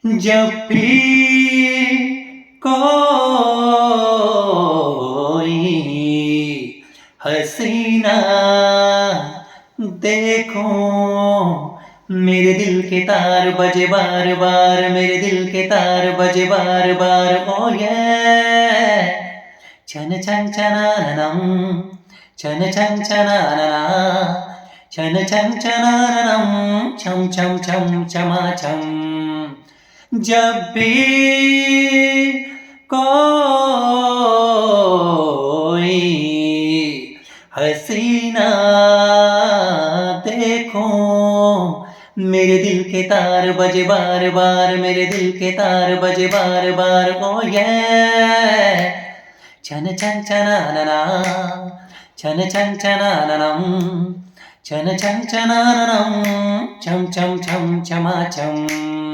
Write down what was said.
जब भी कोई हसीना देखूं, मेरे दिल के तार बजे बार बार, मेरे दिल के तार बजे बार बार। ओ ये छन छन छनाननम, छन छन छनानना, छन छन छनाननम, छम छम छम छमा छम। जब भी कोई हसीना देखूं, मेरे दिल के तार बजे बार बार, मेरे दिल के तार बजे बार बार। ओ ये छन छन छनानना, छन छन छनाननम, छन छन छनाननम, छम छम छम छमा छम।